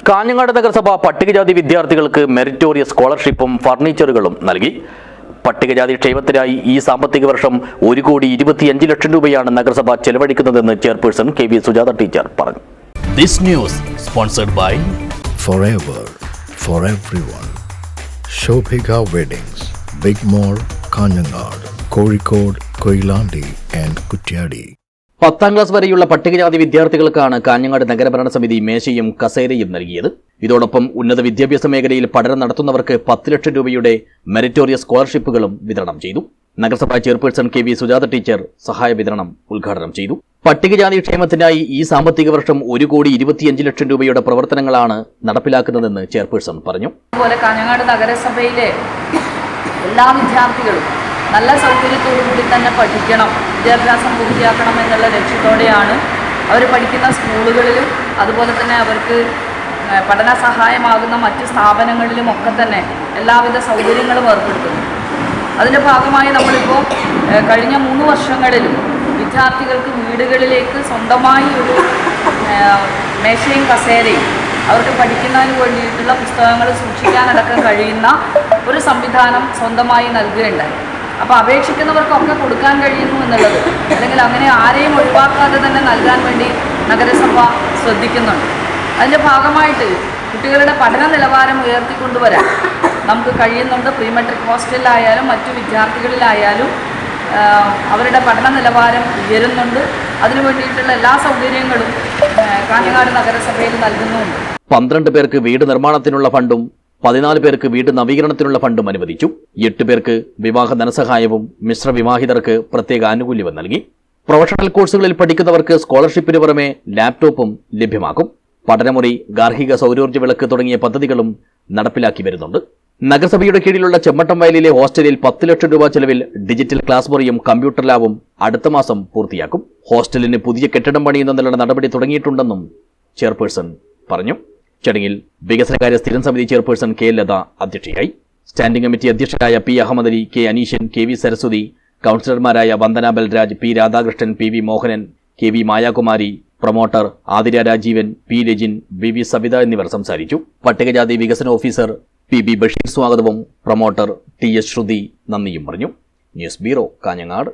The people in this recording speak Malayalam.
കാഞ്ഞങ്ങാട് നഗരസഭ പട്ടികജാതി വിദ്യാർത്ഥികൾക്ക് മെറിറ്റോറിയസ് സ്കോളർഷിപ്പും ഫർണിച്ചറുകളും നൽകി. പട്ടികജാതി ക്ഷേമത്തിനായി ഈ സാമ്പത്തിക വർഷം 1,25,00,000 രൂപയാണ് നഗരസഭ ചെലവഴിക്കുന്നതെന്ന് chairperson K V Sujatha teacher പറഞ്ഞു. This news sponsored by Forever for everyone. Shobhika Weddings, Big Mall, Kanyanad, Kozhikode, Koilandi and Kutyadi. 10ാം class വരെയുള്ള പട്ടികജാതി വിദ്യാർത്ഥികൾക്കാണ് കാഞ്ഞങ്ങാട് നഗരഭരണ സമിതി മേശയും കസേരയും നൽകിയത്. ഇതോടൊപ്പം ഉന്നത വിദ്യാഭ്യാസ മേഖലയിൽ പഠനം നടത്തുന്നവർക്ക് 10 ലക്ഷം രൂപയുടെ മെറിറ്റോറിയസ് സ്കോളർഷിപ്പുകളും വിതരണം ചെയ്തു. നഗരസഭാ chairperson K V Sujatha teacher സഹായ വിതരണം ഉദ്ഘാടനം ചെയ്തു. പട്ടികജാതി ക്ഷേമത്തിനായി ഈ സാമ്പത്തിക വർഷം 1,25,00,000 രൂപയുടെ പ്രവർത്തനങ്ങളാണ് നടപ്പിലാക്കുന്നതെന്ന് ചെയർപേഴ്സൺ പറഞ്ഞു. അതുപോലെ കാഞ്ഞങ്ങാട് നഗരസഭയിലെ എല്ലാ വിദ്യാർത്ഥികളും നല്ല സൗകര്യത്തോടുകൂടി തന്നെ പഠിക്കണം, വിദ്യാഭ്യാസം പൂർത്തിയാക്കണം എന്നുള്ള ലക്ഷ്യത്തോടെയാണ് അവർ പഠിക്കുന്ന സ്കൂളുകളിലും അതുപോലെ തന്നെ അവർക്ക് പഠന സഹായമാകുന്ന മറ്റ് സ്ഥാപനങ്ങളിലും ഒക്കെ തന്നെ എല്ലാവിധ സൗകര്യങ്ങളും ഏർപ്പെടുത്തുന്നു. അതിൻ്റെ ഭാഗമായി നമ്മളിപ്പോൾ കഴിഞ്ഞ 3 വർഷങ്ങളിലും വിദ്യാർത്ഥികൾക്ക് വീടുകളിലേക്ക് സ്വന്തമായി ഒരു മേശയും കസേരയും അവർക്ക് പഠിക്കുന്നതിന് വേണ്ടിയിട്ടുള്ള പുസ്തകങ്ങൾ സൂക്ഷിക്കാനടക്കം കഴിയുന്ന ഒരു സംവിധാനം സ്വന്തമായി നൽകുകയുണ്ടായി. അപ്പോൾ അപേക്ഷിക്കുന്നവർക്കൊക്കെ കൊടുക്കാൻ കഴിയുന്നു എന്നുള്ളത്, അല്ലെങ്കിൽ അങ്ങനെ ആരെയും ഒഴിവാക്കാതെ തന്നെ നൽകാൻ വേണ്ടി നഗരസഭ ശ്രദ്ധിക്കുന്നുണ്ട്. അതിൻ്റെ ഭാഗമായിട്ട് കുട്ടികളുടെ പഠന നിലവാരം ഉയർത്തിക്കൊണ്ടുവരാൻ നമുക്ക് കഴിയുന്നുണ്ട്. പ്രീ മെട്രിക് ഹോസ്റ്റലിലായാലും മറ്റു വിദ്യാർത്ഥികളിലായാലും അവരുടെ പഠന നിലവാരം ഉയരുന്നുണ്ട്. അതിനു വേണ്ടിയിട്ടുള്ള എല്ലാ സൗകര്യങ്ങളും കാഞ്ഞങ്ങാട് നഗരസഭയിൽ നൽകുന്നുമുണ്ട്. 12 പേർക്ക് വീട് നിർമ്മാണത്തിനുള്ള ഫണ്ടും 14 പേർക്ക് വീട് നവീകരണത്തിനുള്ള ഫണ്ടും അനുവദിച്ചു. 8 പേർക്ക് വിവാഹ ധനസഹായവും മിശ്ര വിവാഹിതർക്ക് പ്രത്യേക ആനുകൂല്യവും നൽകി. പ്രൊഫഷണൽ കോഴ്സുകളിൽ പഠിക്കുന്നവർക്ക് സ്കോളർഷിപ്പിന് പുറമെ ലാപ്ടോപ്പും ലഭ്യമാക്കും. പഠനമുറി, ഗാർഹിക സൗരോർജ്ജ വിളക്ക് തുടങ്ങിയ പദ്ധതികളും നടപ്പിലാക്കി വരുന്നുണ്ട്. നഗരസഭയുടെ കീഴിലുള്ള ചെമ്മട്ടം വയലിലെ ഹോസ്റ്റലിൽ 10 ലക്ഷം രൂപ ചെലവിൽ ഡിജിറ്റൽ ക്ലാസ് മുറിയും കമ്പ്യൂട്ടർ ലാബും അടുത്ത മാസം പൂർത്തിയാക്കും. ഹോസ്റ്റലിന് പുതിയ കെട്ടിടം പണിയുന്നതിനുള്ള നടപടി തുടങ്ങിയിട്ടുണ്ടെന്നും ചെയർപേഴ്സൺ പറഞ്ഞു. ചടങ്ങിൽ വികസനകാര്യ സ്ഥിരം സമിതി ചെയർപേഴ്സൺ കെ ലത അധ്യക്ഷയായി. സ്റ്റാൻഡിംഗ് കമ്മിറ്റി അധ്യക്ഷരായ P Ahmed Ali, K Aneeshan, K V Saraswathi, കൌൺസിലർമാരായ Vandana Balraj, P Radhakrishnan, P V Mohanan, K V Mayakumari, promoter Athira Rajeevan, P Rajin, V V Savitha എന്നിവർ സംസാരിച്ചു. പട്ടികജാതി വികസന ഓഫീസർ പി ബി ബഷീർ സ്വാഗതവും പ്രൊമോട്ടർ ടി എസ് ശ്രുതി നന്ദിയും പറഞ്ഞു. News bureau, Kanhangad.